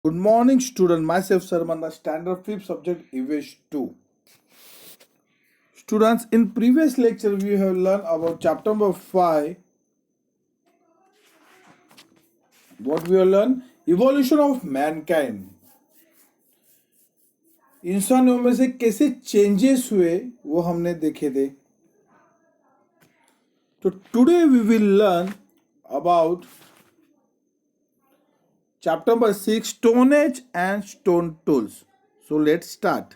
Good morning, student. Myself, Sarmanda, standard 5th subject, EVS 2. Students, in previous lecture, we have learned about chapter number 5. What we have learned? Evolution of mankind. इंसानों में से कैसे changes हुए वो हमने देखे थे. So today we will learn about chapter number 6, Stone Age and Stone Tools. So let's start.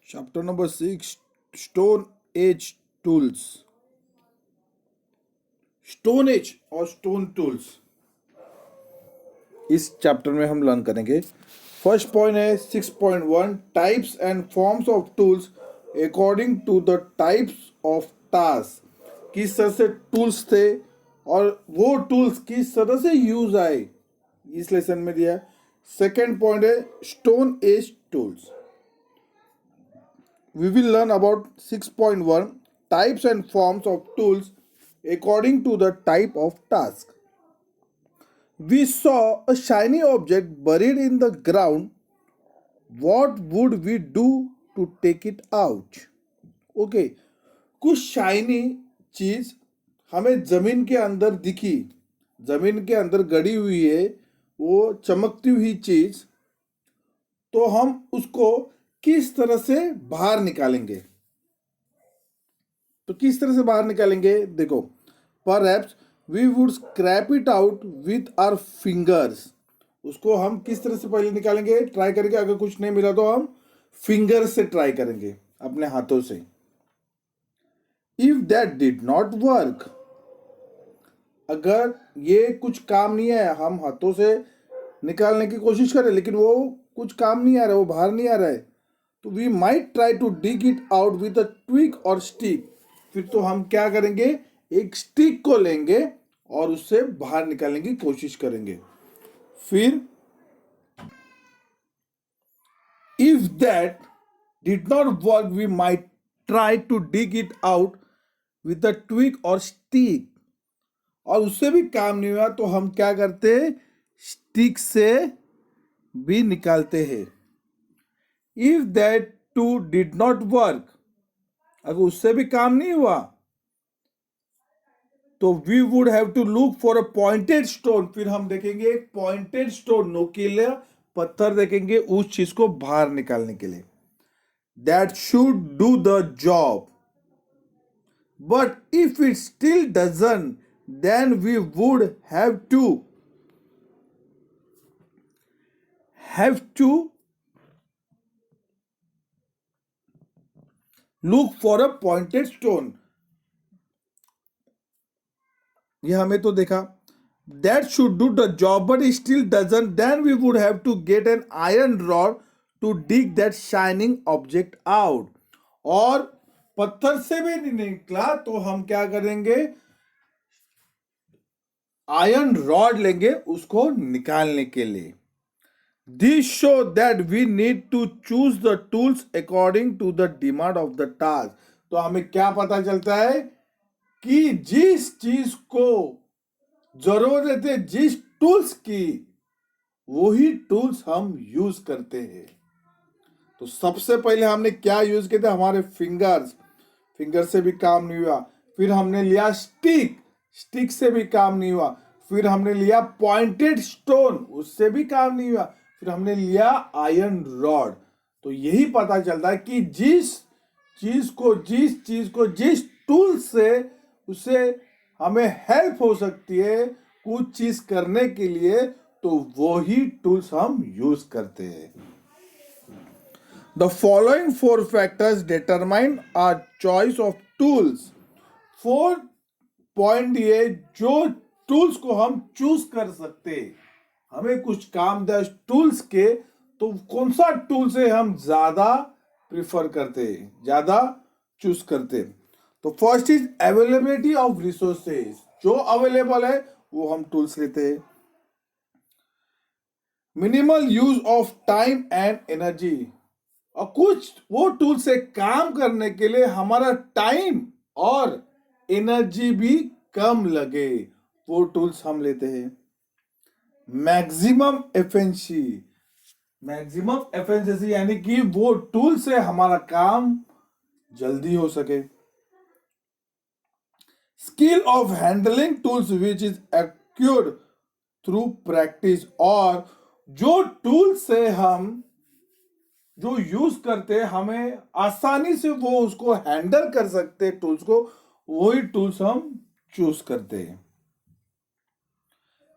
Chapter number 6, Stone Age Tools. Stone age और स्टोन टूल्स इस चैप्टर में हम लर्न करेंगे. फर्स्ट पॉइंट है 6.1 types and forms of tools according to the types of task. किस तरह से tools थे और वो टूल्स किस तरह से यूज आए इस लेसन में दिया. सेकेंड पॉइंट है stone age tools. We will learn about 6.1 types and forms of tools according to the type of task. We saw a shiny object buried in the ground. What would we do to take it out? Okay, कुछ shiny चीज हमें जमीन के अंदर दिखी, जमीन के अंदर गड़ी हुई है वो चमकती हुई चीज, तो हम उसको किस तरह से बाहर निकालेंगे. तो किस तरह से बाहर निकालेंगे देखो. Perhaps we would scrape it out with our fingers. उसको हम किस तरह से पहले निकालेंगे, ट्राई करेंगे. अगर कुछ नहीं मिला तो हम फिंगर से ट्राई करेंगे, अपने हाथों से. If that did not work, अगर ये कुछ काम नहीं है, हम हाथों से निकालने की कोशिश करें लेकिन वो कुछ काम नहीं आ रहा है, वो बाहर नहीं आ रहा है, तो we might try to dig it out with a twig or stick. फिर तो हम क्या करेंगे, एक स्टिक को लेंगे और उससे बाहर निकालने की कोशिश करेंगे. फिर if that did not work we might try to dig it out with a twig or stick. और उससे भी काम नहीं हुआ तो हम क्या करते हैं, स्टिक से भी निकालते हैं. If that too did not work, अगर उससे भी काम नहीं हुआ तो we would have to look for a pointed stone. फिर हम देखेंगे एक पॉइंटेड स्टोन, नोकीला पत्थर देखेंगे उस चीज को बाहर निकालने के लिए. That should do the job. But if it still doesn't then we would have to look for a pointed stone. ये हमें तो देखा. That should do the job but still doesn't then we would have to get an iron rod to dig that shining object out. और पत्थर से भी नहीं निकला तो हम क्या करेंगे, आयरन रॉड लेंगे उसको निकालने के लिए. This show that we need to choose the tools according to the demand of the task. तो हमें क्या पता चलता है कि जिस चीज को जरूरत है, जिस टूल्स की, वही टूल्स हम यूज करते हैं. तो सबसे पहले हमने क्या यूज किए थे, हमारे फिंगर्स. फिंगर से भी काम नहीं हुआ. फिर हमने लिया स्टिक, स्टिक से भी काम नहीं हुआ. फिर हमने लिया पॉइंटेड स्टोन, उससे भी काम नहीं हुआ. फिर हमने लिया आयरन रॉड. तो यही पता चलता है कि जिस चीज को जिस टूल से उससे हमें हेल्प हो सकती है कुछ चीज करने के लिए, तो वो ही टूल्स हम यूज करते हैं. The following 4 factors determine our choice of tools. 4 point ये जो टूल्स को हम चूज कर सकते हैं. हमें कुछ काम दे टूल्स के, तो कौन सा टूल से हम ज्यादा प्रिफर करते हैं, ज्यादा चूज करते हैं. तो first is availability of resources. जो अवेलेबल है वो हम टूल्स लेते हैं. Minimal use of time and energy. और कुछ वो टूल से काम करने के लिए हमारा टाइम और एनर्जी भी कम लगे, वो टूल्स हम लेते हैं। मैक्सिमम एफिशिएंसी, मैक्सिमम एफिशिएंसी यानी कि वो टूल से हमारा काम जल्दी हो सके। Skill of handling tools which is acquired through practice, और जो टूल से हम जो यूज करते हैं हमें आसानी से वो उसको हैंडल कर सकते हैं टूल्स को, वही टूल्स हम चूज करते हैं।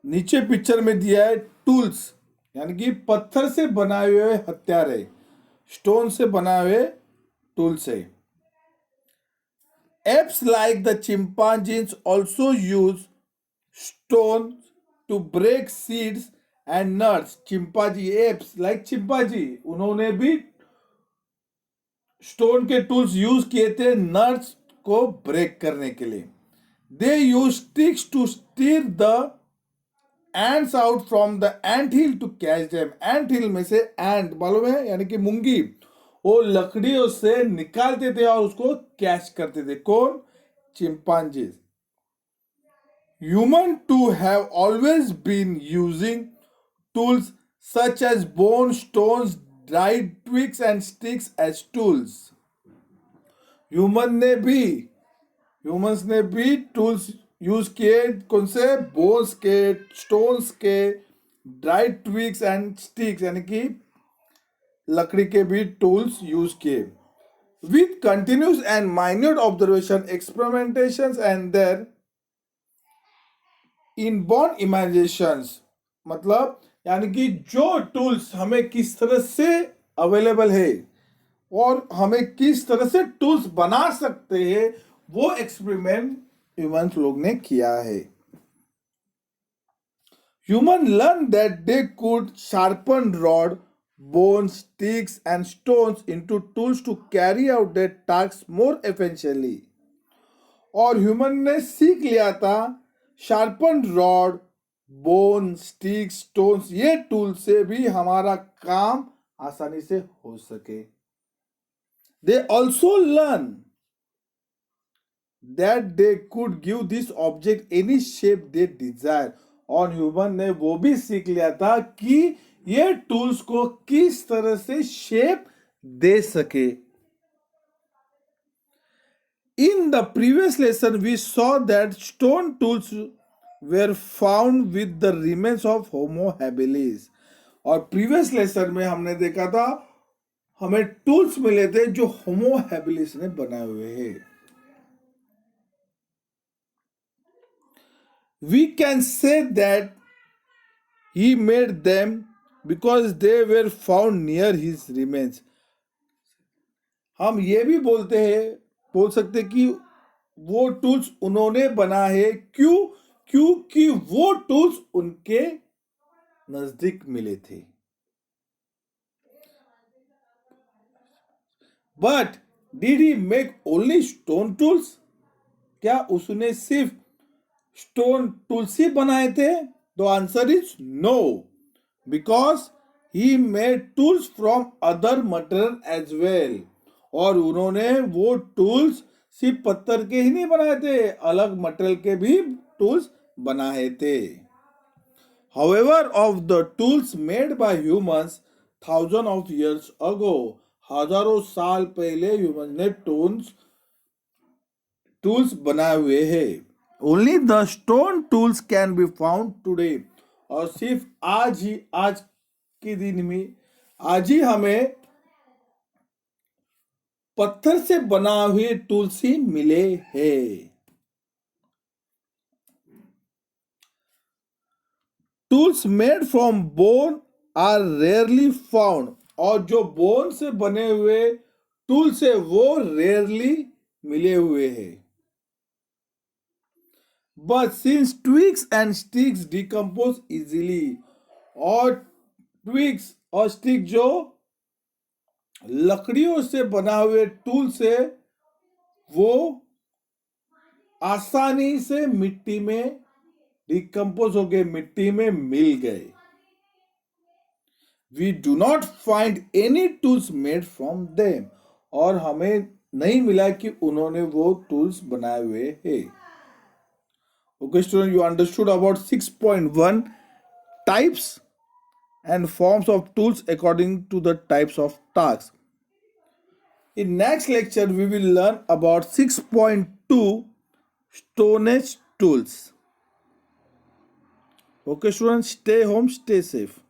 नीचे पिक्चर में दिया है टूल्स, यानी कि पत्थर से बनाए हुए हथियारे, स्टोन से बनाए हुए टूल से। Apes like the chimpanzees also use stone to break seeds and nuts. Chimpanzee, apes like chimpanzee, उन्होंने भी स्टोन के टूल्स यूज किए थे नट्स को ब्रेक करने के लिए। They use sticks to stir the ants out from the ant hill to catch them. Ant hill में से एंट मालूम है यानी कि मुंगी, वो लकड़ियों से निकालते थे और उसको कैच करते थे। कौन? Chimpanzees. Human too have always been using tools such as bone, stones, dried twigs and sticks as tools. Humans ने भी टूल्स यूज किए। कौन से? बोन्स के, स्टोन्स के, ड्राइड ट्विग्स एंड स्टिक्स यानी कि लकड़ी के भी टूल्स यूज किए। With continuous and minute observation, experimentations and their inborn imaginations, मतलब यानी कि जो टूल्स हमें किस तरह से अवेलेबल है और हमें किस तरह से टूल्स बना सकते हैं, वो एक्सपेरिमेंट ह्यूमंस लोग ने किया है। Human learn that they could sharpen rod, bone, sticks and stones into tools to carry out their task more efficiently. और ह्यूमन ने सीख लिया था sharpen rod, bone, stick, stones, ये टूल से भी हमारा काम आसानी से हो सके। They also learn that they could give this object any shape they desire. और ह्यूमन ने वो भी सीख लिया था कि ये टूल्स को किस तरह से शेप दे सके। In the previous lesson, we saw that stone tools were found with the remains of Homo habilis. और प्रीवियस लेसन में हमने देखा था हमें टूल्स मिले थे जो होमो हैबिलिस ने बनाए हुए हैं। We can say that he made them because they were found near his remains. हम ये भी बोल सकते कि वो टूल्स उन्होंने बना है, क्योंकि वो टूल्स उनके नजदीक मिले थे। But did he make only stone tools? क्या उसने सिर्फ स्टोन टूल्स ही बनाए थे? The answer is no, because he made tools from other material as well. और उन्होंने वो टूल्स सिर्फ पत्थर के ही नहीं बनाए थे, अलग मटेरियल के भी टूल्स बनाए थे। However, of the tools made by humans thousands of years ago, हजारों साल पहले ह्यूमन ने टूल्स बनाए हुए हैं। Only the stone tools can be found today. और सिर्फ आज के दिन में आज ही हमें पत्थर से बना हुए टूल्स ही मिले हैं। Tools made from bone are rarely found. और जो बोन से बने हुए टूल्स है वो रेयरली मिले हुए हैं। But since twigs and sticks decompose easily, और ट्विग्स और स्टिक जो लकड़ियों से बना हुए टूल से वो आसानी से मिट्टी में डिकम्पोज हो गए, मिट्टी में मिल गए। We do not find any tools made from them. और हमें नहीं मिला कि उन्होंने वो टूल्स बनाए हुए हैं। Okay, student, you understood about 6.1 types and forms of tools according to the types of tasks. In next lecture, we will learn about 6.2 Stone Age tools. Okay, students, stay home, stay safe.